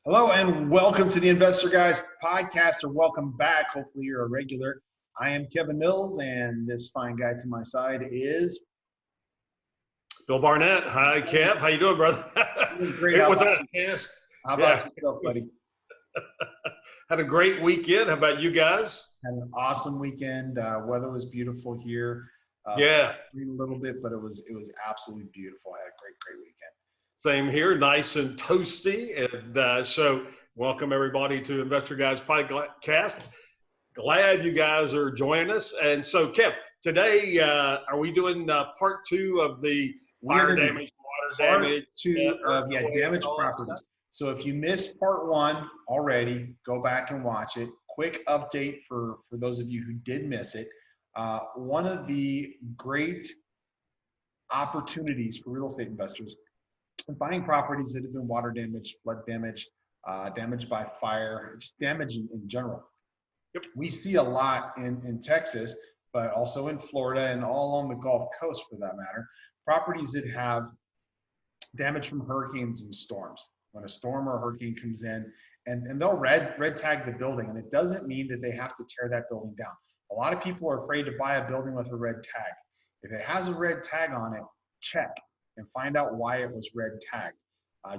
Hello and welcome to the Investor Guys podcast, or welcome back. Hopefully you're a regular. I am Kevin Mills, and this fine guy to my side is Bill Barnett. Hi, Kev. How you doing, brother? doing great. It was that a cast. How about yourself, buddy? Had a great weekend. How about you guys? Had an awesome weekend. Weather was beautiful here. Yeah. A little bit, but it was absolutely beautiful. I had a great weekend. Same here. Nice and toasty. And so welcome everybody to Investor Guys podcast. Glad you guys are joining us. And so, Kev, today, are we doing part two of the fire damage, water damage? Damaged properties. So if you missed part one already, go back and watch it. Quick update for those of you who did miss it. One of the great opportunities for real estate investors buying properties that have been water damaged, flood damaged, damaged by fire, just damage in general. Yep. We see a lot in Texas, but also in Florida and all along the Gulf Coast for that matter, properties that have damage from hurricanes and storms. When a storm or a hurricane comes in, and they'll red tag the building, and it doesn't mean that they have to tear that building down. A lot of people are afraid to buy a building with a red tag. If it has a red tag on it, check and find out why it was red tagged.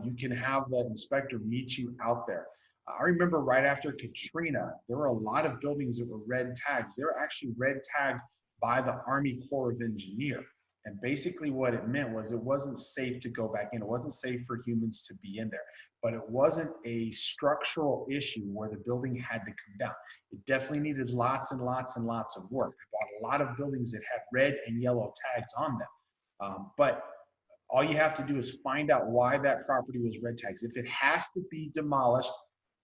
You can have the inspector meet you out there. I remember right after Katrina, there were a lot of buildings that were red tags. They were actually red tagged by the Army Corps of Engineers. And basically what it meant was it wasn't safe to go back in. It wasn't safe for humans to be in there. But it wasn't a structural issue where the building had to come down. It definitely needed lots and lots and lots of work. I bought a lot of buildings that had red and yellow tags on them. But all you have to do is find out why that property was red tags. If it has to be demolished,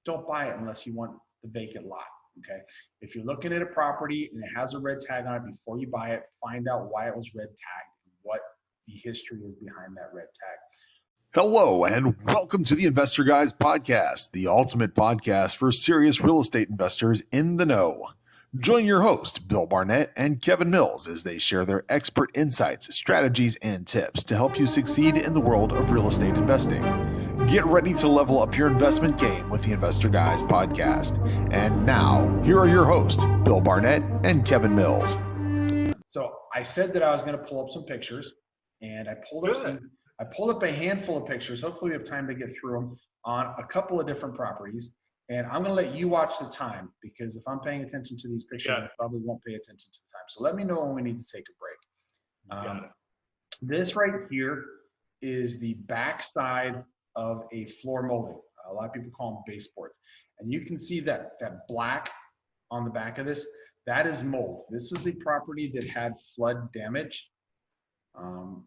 don't buy it unless you want the vacant lot, okay? If you're looking at a property and it has a red tag on it, before you buy it, find out why it was red tagged and what the history is behind that red tag. Hello, and welcome to the Investor Guys podcast, the ultimate podcast for serious real estate investors in the know. Join your host, Bill Barnett and Kevin Mills, as they share their expert insights, strategies, and tips to help you succeed in the world of real estate investing. Get ready to level up your investment game with the Investor Guys podcast. And now, here are your hosts, Bill Barnett and Kevin Mills. So I said that I was going to pull up some pictures, and I pulled up a handful of pictures. Hopefully we have time to get through them on a couple of different properties. And I'm going to let you watch the time, because if I'm paying attention to these pictures, I probably won't pay attention to the time. So let me know when we need to take a break. This right here is the back side of a floor molding. A lot of people call them baseboards. And you can see that black on the back of this, that is mold. This is a property that had flood damage.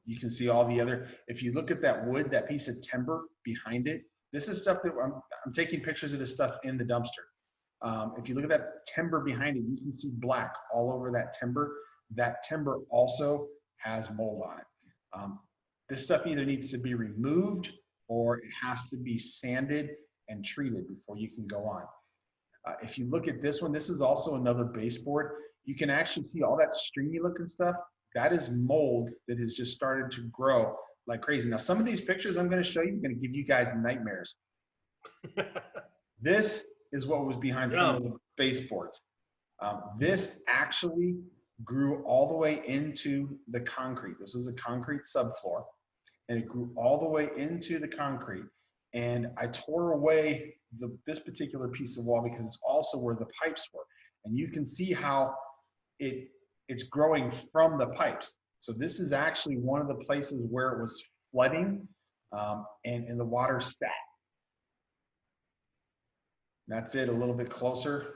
You can see all the other, if you look at that wood, that piece of timber behind it, this is stuff that I'm taking pictures of this stuff in the dumpster. If you look at that timber behind it, you can see black all over that timber. That timber also has mold on it. This stuff either needs to be removed or it has to be sanded and treated before you can go on. If you look at this one, this is also another baseboard. You can actually see all that stringy looking stuff. That is mold that has just started to grow like crazy. Now, some of these pictures I'm going to show you are going to give you guys nightmares. This is what was behind some of the baseboards. This actually grew all the way into the concrete. This is a concrete subfloor, and it grew all the way into the concrete. And I tore away this particular piece of wall because it's also where the pipes were. And you can see how it's growing from the pipes. So this is actually one of the places where it was flooding and the water sat. That's it, a little bit closer.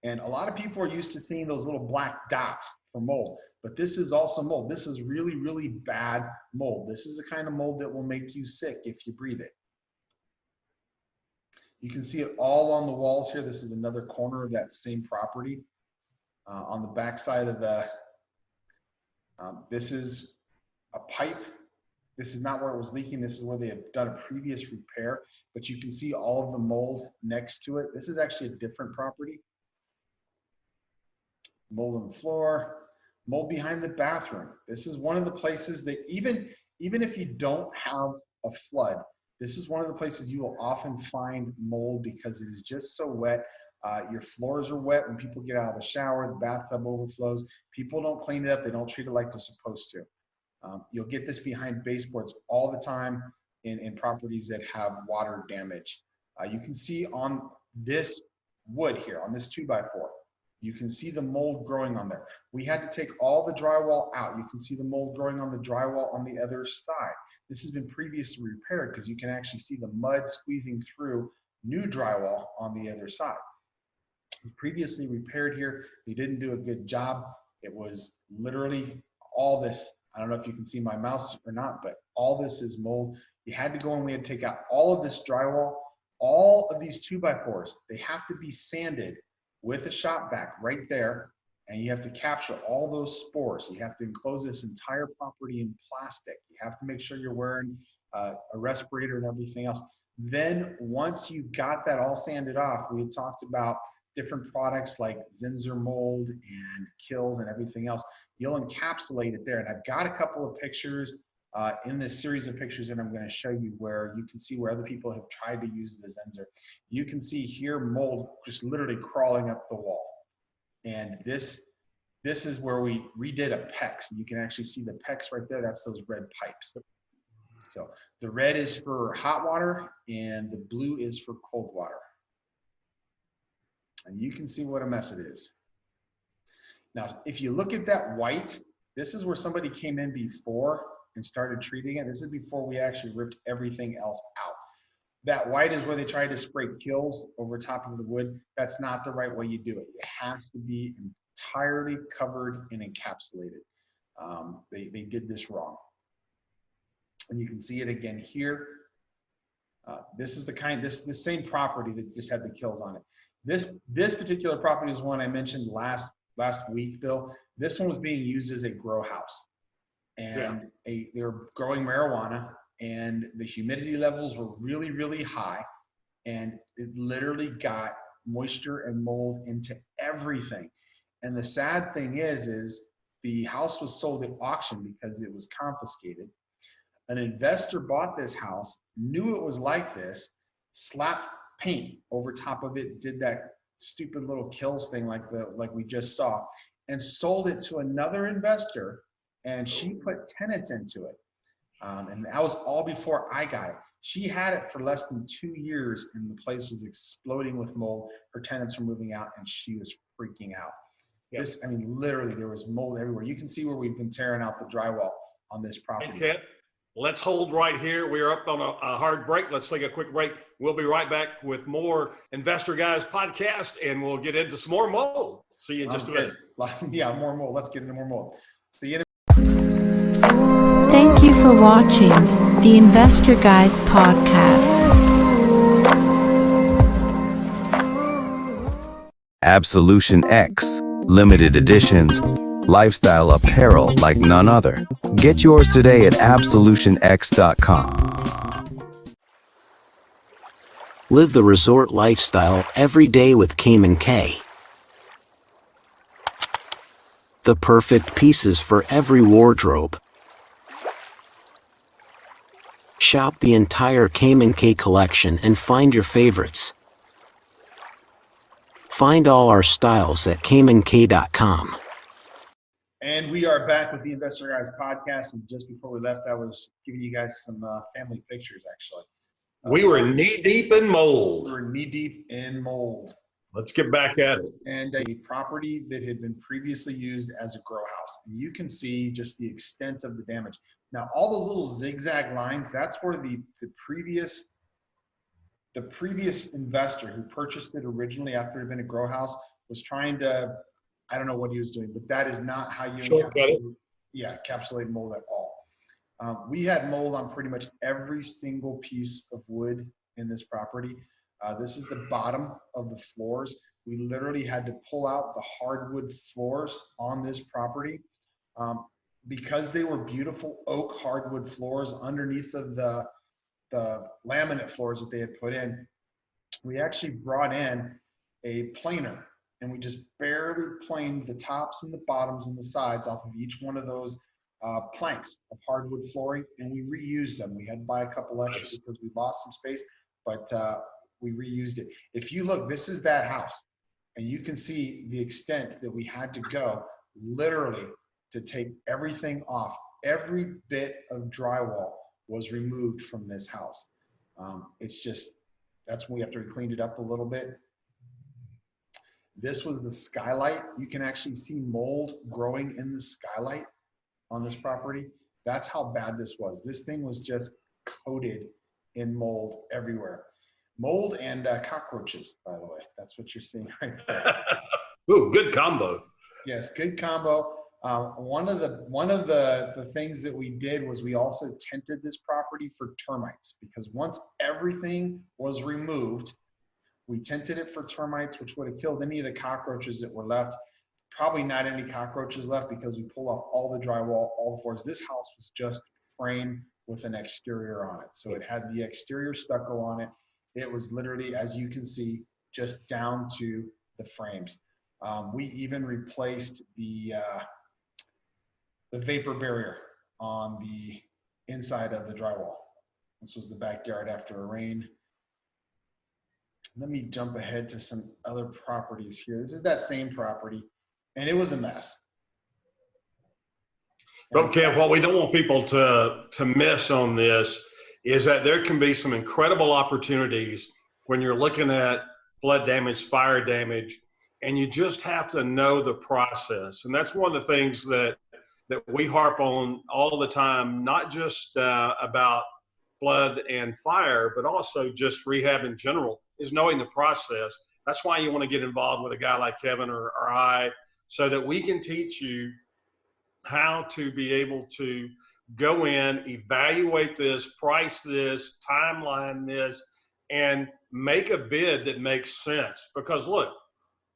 And a lot of people are used to seeing those little black dots for mold, but this is also mold. This is really, really bad mold. This is the kind of mold that will make you sick if you breathe it. You can see it all on the walls here. This is another corner of that same property. On the back side of the, this is a pipe. This is not where it was leaking. This is where they had done a previous repair, but you can see all of the mold next to it. This is actually a different property. Mold on the floor, mold behind the bathroom. This is one of the places that even if you don't have a flood, This is one of the places you will often find mold because it is just so wet. Your floors are wet when people get out of the shower, the bathtub overflows. People don't clean it up. They don't treat it like they're supposed to. You'll get this behind baseboards all the time in properties that have water damage. You can see on this wood here, on this 2x4, you can see the mold growing on there. We had to take all the drywall out. You can see the mold growing on the drywall on the other side. This has been previously repaired because you can actually see the mud squeezing through new drywall on the other side. Previously repaired here. They didn't do a good job. It was literally all this. I don't know if you can see my mouse or not, but all this is mold. You had to go and we had to take out all of this drywall, all of these 2x4s. They have to be sanded with a shop vac right there. And you have to capture all those spores. You have to enclose this entire property in plastic. You have to make sure you're wearing a respirator and everything else. Then once you got that all sanded off, we had talked about different products like Zinsser mold and kills and everything else. You'll encapsulate it there. And I've got a couple of pictures in this series of pictures that I'm going to show you where you can see where other people have tried to use the Zinsser. You can see here mold just literally crawling up the wall. And this is where we redid a PEX. You can actually see the PEX right there. That's those red pipes. So the red is for hot water and the blue is for cold water. And you can see what a mess it is. Now, if you look at that white, this is where somebody came in before and started treating it. This is before we actually ripped everything else out. That white is where they tried to spray kills over top of the wood. That's not the right way you do it. It has to be entirely covered and encapsulated. They did this wrong. And you can see it again here. This is this same property that just had the kills on it. This particular property is one I mentioned last week, Bill. This one was being used as a grow house. And they were growing marijuana, and the humidity levels were really, really high. And it literally got moisture and mold into everything. And the sad thing is the house was sold at auction because it was confiscated. An investor bought this house, knew it was like this, slapped paint over top of it, did that stupid little kills thing like we just saw, and sold it to another investor, and she put tenants into it. And that was all before I got it. She had it for less than 2 years, and the place was exploding with mold. Her tenants were moving out, and she was freaking out. Yep. I mean, literally, there was mold everywhere. You can see where we've been tearing out the drywall on this property. Hey, Kent, let's hold right here. We're up on a hard break. Let's take a quick break. We'll be right back with more Investor Guys podcast, and we'll get into some more mold. See you in just a minute. Yeah, more mold. Let's get into more mold. See you in a Thank you for watching the Investor Guys podcast. Absolution X, limited editions, lifestyle apparel like none other. Get yours today at absolutionx.com. Live the resort lifestyle every day with Cayman K. The perfect pieces for every wardrobe. Shop the entire Cayman K collection and find your favorites. Find all our styles at caymank.com. And we are back with the Investor Guys podcast. And just before we left, I was giving you guys some family pictures, actually. We were knee deep in mold. We were knee deep in mold. Let's get back at it. And a property that had been previously used as a grow house. And you can see just the extent of the damage. Now, all those little zigzag lines, that's where the previous investor who purchased it originally after it had been a grow house was trying to, I don't know what he was doing, but that is not how you encapsulate mold at all. We had mold on pretty much every single piece of wood in this property. This is the bottom of the floors. We literally had to pull out the hardwood floors on this property. Because they were beautiful oak hardwood floors underneath of the laminate floors that they had put in, we actually brought in a planer, and we just barely planed the tops and the bottoms and the sides off of each one of those planks of hardwood flooring, and we reused them. We had to buy a couple extra Nice. because we lost some space, but we reused it. If you look, this is that house, and you can see the extent that we had to go literally to take everything off. Every bit of drywall was removed from this house. It's just, that's when we after we cleaned it up a little bit. This was the skylight. You can actually see mold growing in the skylight on this property. That's how bad this was. This thing was just coated in mold everywhere. Mold and cockroaches, by the way. That's what you're seeing right there. Ooh, good combo. Yes, good combo. One of the things that we did was we also tented this property for termites, because once everything was removed, we tented it for termites, which would have killed any of the cockroaches that were left. Probably not any cockroaches left because we pulled off all the drywall, all the floors. This house was just framed with an exterior on it. So it had the exterior stucco on it. It was literally, as you can see, just down to the frames. We even replaced the vapor barrier on the inside of the drywall. This was the backyard after a rain. Let me jump ahead to some other properties here. This is that same property, and it was a mess. But Kev, what we don't want people to miss on this is that there can be some incredible opportunities when you're looking at flood damage, fire damage, and you just have to know the process. And that's one of the things that we harp on all the time, not just about flood and fire, but also just rehab in general, is knowing the process. That's why you want to get involved with a guy like Kevin or I, so that we can teach you how to be able to go in, evaluate this, price this, timeline this, and make a bid that makes sense. Because look,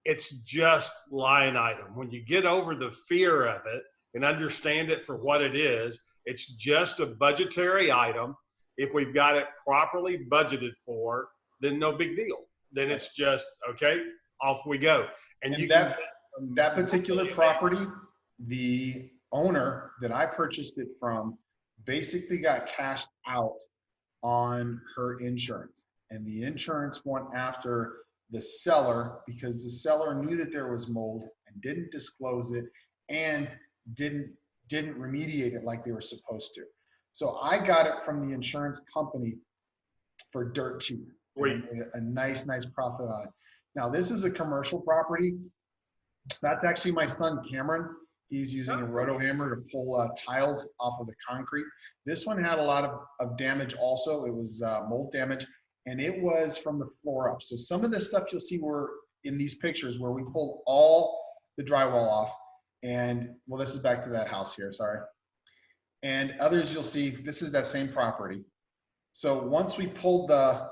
it's just line item. When you get over the fear of it and understand it for what it is, it's just a budgetary item. If we've got it properly budgeted for, then no big deal. Then it's just, okay, off we go. And you that particular property, the owner that I purchased it from basically got cashed out on her insurance. And the insurance went after the seller because the seller knew that there was mold and didn't disclose it and didn't remediate it like they were supposed to. So I got it from the insurance company for dirt cheap. Made a nice profit on it. Now this is a commercial property. That's actually my son Cameron. He's using a roto hammer to pull tiles off of the concrete. This one had a lot of damage also. It was mold damage, and it was from the floor up. So some of the stuff you'll see were in these pictures where we pulled all the drywall off. And well, this is back to that house here, sorry. And others you'll see, this is that same property. So once we pulled the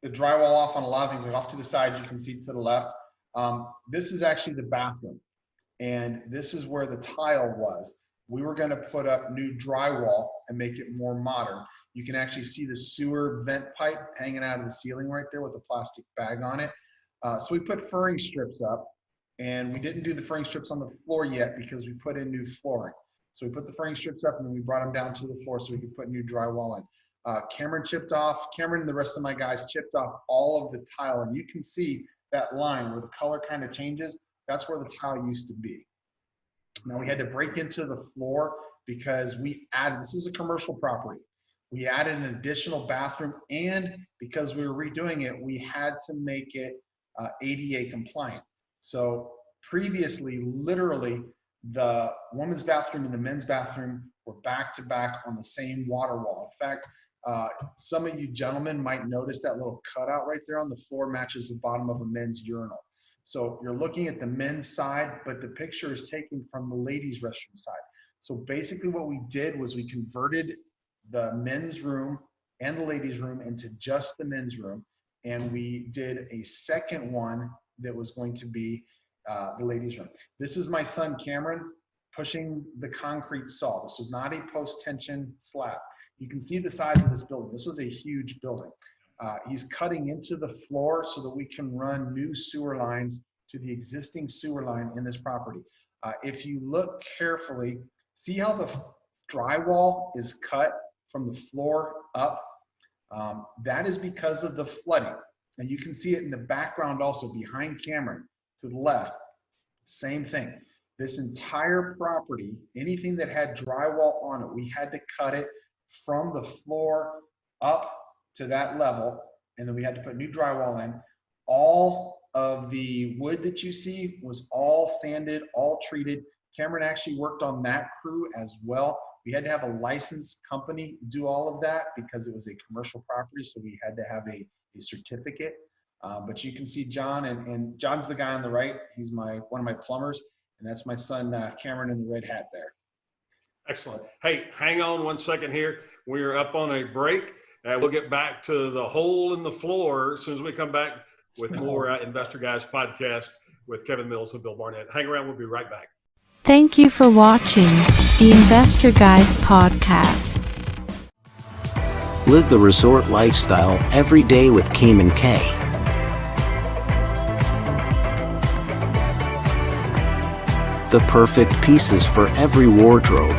drywall off on a lot of things, like off to the side, you can see to the left. This is actually the bathroom. And this is where the tile was. We were gonna put up new drywall and make it more modern. You can actually see the sewer vent pipe hanging out of the ceiling right there with a plastic bag on it. So we put furring strips up, and we didn't do the furring strips on the floor yet because we put in new flooring. So we put the furring strips up and then we brought them down to the floor so we could put new drywall in. Cameron and the rest of my guys chipped off all of the tile, and you can see that line where the color kind of changes. That's where the tile used to be. Now we had to break into the floor because we added, this is a commercial property. We added an additional bathroom, and because we were redoing it, we had to make it ADA compliant. So previously, literally, the women's bathroom and the men's bathroom were back to back on the same water wall. In fact, some of you gentlemen might notice that little cutout right there on the floor matches the bottom of a men's urinal. So you're looking at the men's side, but the picture is taken from the ladies' restroom side. So basically what we did was we converted the men's room and the ladies' room into just the men's room. And we did a second one that was going to be the ladies' room. This is my son Cameron pushing the concrete saw. This was not a post-tension slab. You can see the size of this building. This was a huge building. He's cutting into the floor so that we can run new sewer lines to the existing sewer line in this property. If you look carefully, See how the drywall is cut from the floor up? That is because of the flooding. And you can see it in the background also behind Cameron to the left. Same thing. This entire property, anything that had drywall on it, we had to cut it from the floor up to that level, and then we had to put new drywall in. All of the wood that you see was all sanded, all treated. Cameron actually worked on that crew as well. We had to have a licensed company do all of that because it was a commercial property, so we had to have a certificate. But you can see John, and John's the guy on the right. He's one of my plumbers, and that's my son Cameron in the red hat there. Excellent. Hey, hang on one second here. We're up on a break. We'll get back to the hole in the floor as soon as we come back with more Investor Guys podcast with Kevin Mills and Bill Barnett. Hang around. We'll be right back. Thank you for watching the Investor Guys podcast. Live the resort lifestyle every day with Cayman K. The perfect pieces for every wardrobe.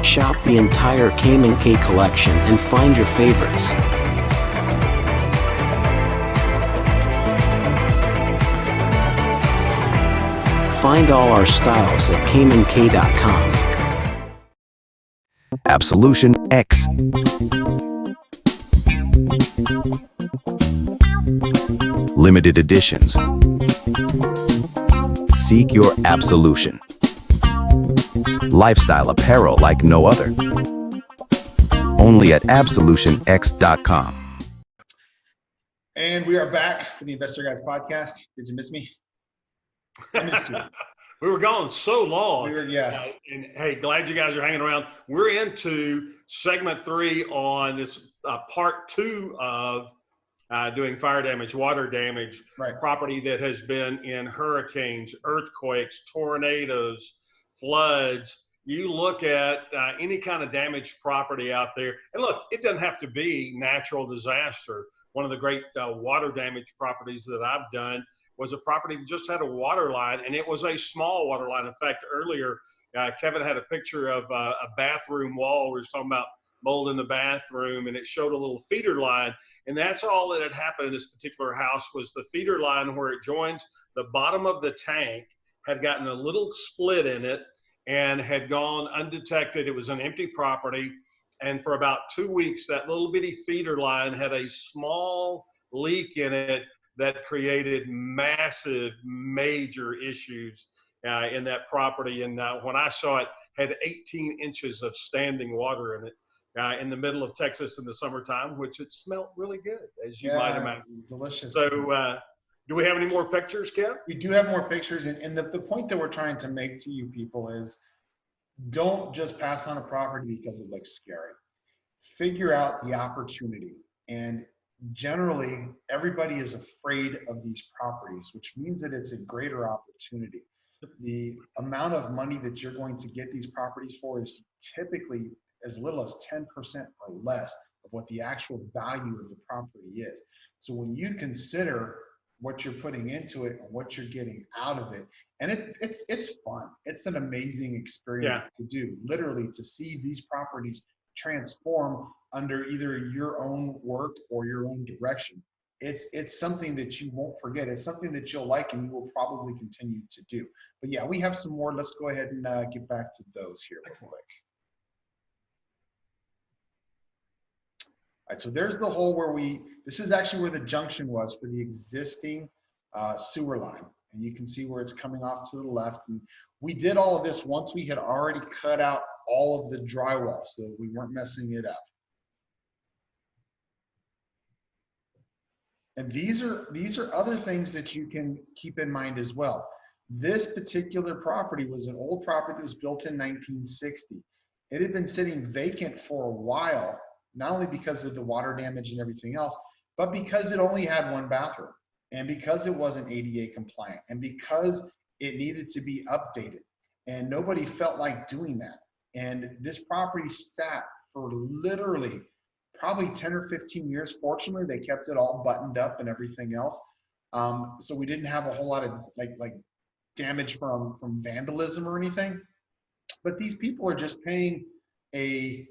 Shop the entire Cayman K collection and find your favorites. Find all our styles at CaymanK.com. Absolution X. Limited editions. Seek your absolution. Lifestyle apparel like no other. Only at absolutionx.com. And we are back for the Investor Guys podcast. Did you miss me? I missed you. We were gone so long. Yes. And hey, glad you guys are hanging around. We're into segment 3 on this part 2 of doing fire damage, water damage, property that has been in hurricanes, earthquakes, tornadoes, floods. You look at any kind of damaged property out there, and look, it doesn't have to be natural disaster. One of the great water damage properties that I've done was a property that just had a water line, and it was a small water line. In fact, earlier, Kevin had a picture of a bathroom wall. We were talking about mold in the bathroom, and it showed a little feeder line. And that's all that had happened in this particular house was the feeder line where it joins the bottom of the tank had gotten a little split in it and had gone undetected. It was an empty property. And for about 2 weeks, that little bitty feeder line had a small leak in it that created massive, major issues in that property. And when I saw it, had 18 inches of standing water in it in the middle of Texas in the summertime, which it smelled really good, as you might imagine. Delicious. So do we have any more pictures, Kev? We do have more pictures. And the point that we're trying to make to you people is don't just pass on a property because it looks scary. Figure out the opportunity. And generally, everybody is afraid of these properties, which means that it's a greater opportunity. The amount of money that you're going to get these properties for is typically as little as 10% or less of what the actual value of the property is. So when you consider what you're putting into it and what you're getting out of it, and it's fun. It's an amazing experience to do, literally, to see these properties transform under either your own work or your own direction. It's something that you won't forget. It's something that you'll like and you will probably continue to do. But yeah, we have some more. Let's go ahead and get back to those here real quick. All right, so there's the hole where this is actually where the junction was for the existing sewer line. And you can see where it's coming off to the left. And we did all of this once we had already cut out all of the drywall so that we weren't messing it up. And these are other things that you can keep in mind as well. This particular property was an old property that was built in 1960. It had been sitting vacant for a while, not only because of the water damage and everything else, but because it only had one bathroom, and because it wasn't ADA compliant, and because it needed to be updated, and nobody felt like doing that. And this property sat for literally probably 10 or 15 years. Fortunately, they kept it all buttoned up and everything else. So we didn't have a whole lot of like damage from vandalism or anything, but these people are just paying a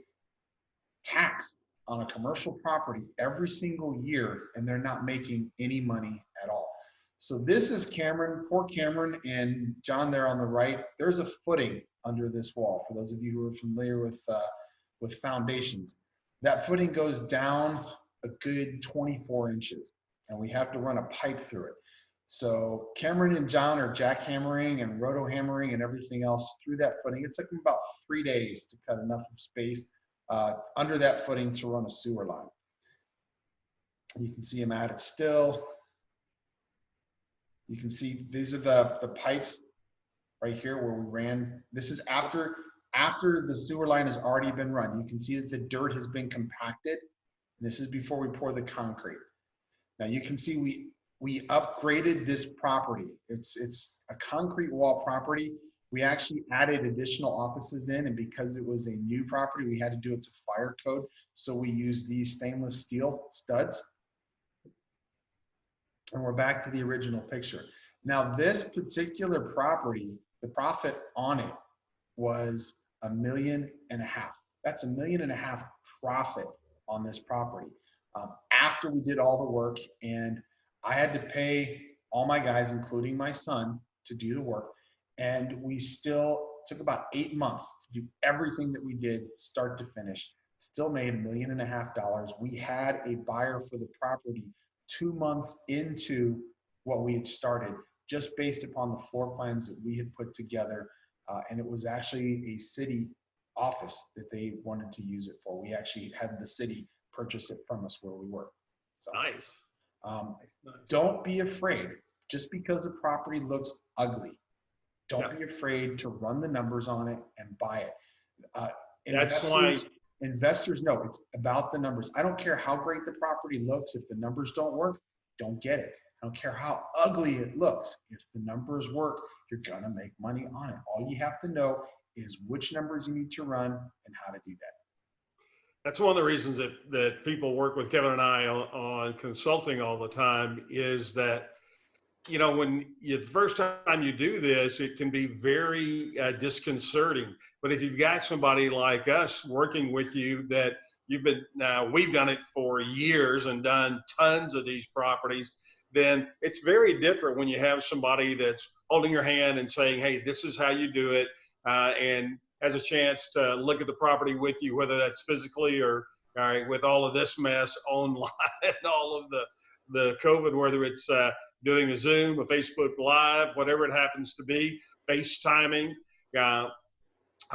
tax on a commercial property every single year, and they're not making any money at all. So this is Cameron, poor Cameron and John there on the right. There's a footing under this wall. For those of you who are familiar with foundations, that footing goes down a good 24 inches, and we have to run a pipe through it. So Cameron and John are jackhammering and roto hammering and everything else through that footing. It took them about 3 days to cut enough of space under that footing to run a sewer line. You can see them at it still. You can see these are the pipes right here where we ran. This is after the sewer line has already been run. You can see that the dirt has been compacted. This is before we pour the concrete. Now you can see we upgraded this property. It's a concrete wall property. We actually added additional offices in, and because it was a new property, we had to do it to fire code. So we used these stainless steel studs. And we're back to the original picture. Now this particular property, the profit on it was $1.5 million. That's $1.5 million profit on this property after we did all the work. And I had to pay all my guys, including my son, to do the work. And we still took about 8 months to do everything that we did, start to finish. Still made $1.5 million. We had a buyer for the property 2 months into what we had started, just based upon the floor plans that we had put together. And it was actually a city office that they wanted to use it for. We actually had the city purchase it from us where we were. So, Nice. Don't be afraid. Just because a property looks ugly, don't be afraid to run the numbers on it and buy it. Investors know it's about the numbers. I don't care how great the property looks. If the numbers don't work, don't get it. I don't care how ugly it looks. If the numbers work, you're going to make money on it. All you have to know is which numbers you need to run and how to do that. That's one of the reasons that people work with Kevin and I on consulting all the time is that, when the first time you do this, it can be very disconcerting. But if you've got somebody like us working with you that we've done it for years and done tons of these properties, then it's very different when you have somebody that's holding your hand and saying, hey, this is how you do it, and has a chance to look at the property with you, whether that's physically or with all of this mess online and all of the COVID, whether it's doing a Zoom, a Facebook Live, whatever it happens to be, FaceTiming, a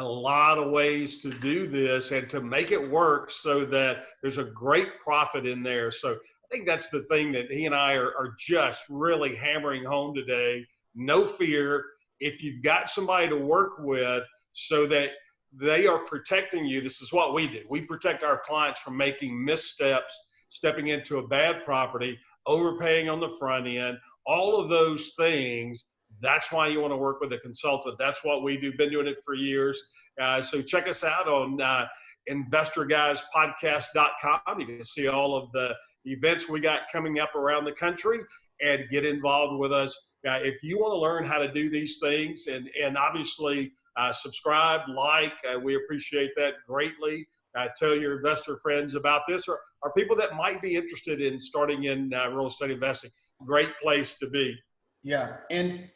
lot of ways to do this and to make it work so that there's a great profit in there. So I think that's the thing that he and I are just really hammering home today. No fear. If you've got somebody to work with so that they are protecting you, this is what we do. We protect our clients from making missteps, stepping into a bad property, overpaying on the front end, all of those things. That's why you want to work with a consultant. That's what we do. Been doing it for years. So check us out on investorguyspodcast.com. You can see all of the events we got coming up around the country and get involved with us. If you want to learn how to do these things and obviously subscribe, like, we appreciate that greatly. Tell your investor friends about this or people that might be interested in starting in real estate investing. Great place to be. Yeah. And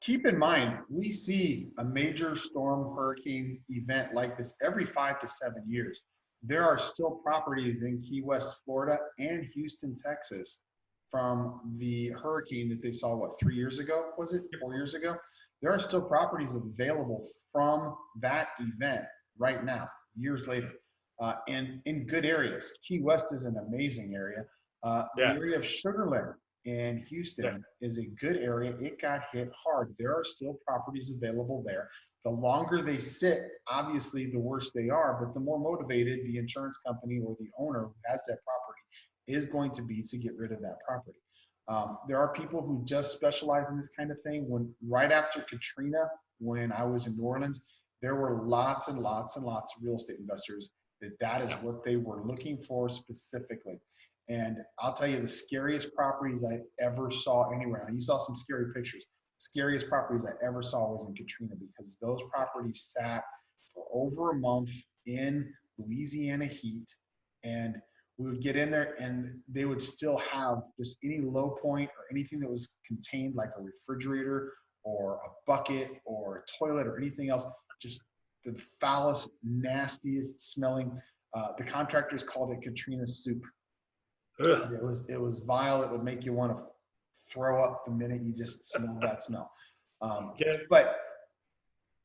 keep in mind, we see a major storm, hurricane event like this every 5 to 7 years. There are still properties in Key West, Florida and Houston, Texas from the hurricane that they saw, 3 years ago? Was it 4 years ago? There are still properties available from that event right now, years later, and in good areas. Key West is an amazing area. The area of Sugar Land in Houston is a good area. It got hit hard. There are still properties available there. The longer they sit, obviously, the worse they are, but the more motivated the insurance company or the owner who has that property is going to be to get rid of that property. There are people who just specialize in this kind of thing. Right after Katrina, when I was in New Orleans, there were lots and lots and lots of real estate investors that is what they were looking for specifically. And I'll tell you, the scariest properties I ever saw anywhere. You saw some scary pictures. scariest properties I ever saw was in Katrina, because those properties sat for over a month in Louisiana heat, and we would get in there and they would still have just any low point or anything that was contained, like a refrigerator or a bucket or a toilet or anything else, just the foulest, nastiest smelling. The contractors called it Katrina soup. Ugh. It was vile. It would make you want to throw up the minute you just smell that smell. But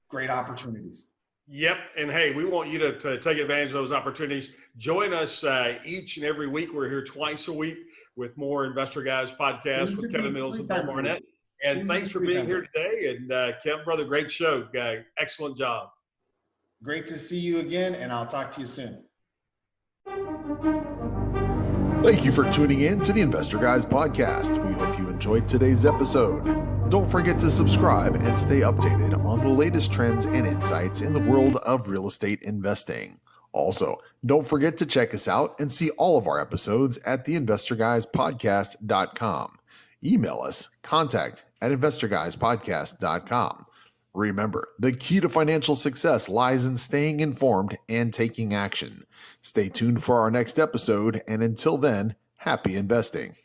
great opportunities. Yep. And hey, we want you to take advantage of those opportunities. Join us each and every week. We're here twice a week with more Investor Guys podcast with Kevin Mills and Bill Barnett. And thanks for being here today. And Kevin, brother, great show, guy. Excellent job. Great to see you again, and I'll talk to you soon. Thank you for tuning in to the Investor Guys podcast. We hope you enjoyed today's episode. Don't forget to subscribe and stay updated on the latest trends and insights in the world of real estate investing. Also, don't forget to check us out and see all of our episodes at theinvestorguyspodcast.com. Email us, contact@investorguyspodcast.com. Remember, the key to financial success lies in staying informed and taking action. Stay tuned for our next episode, and until then, happy investing.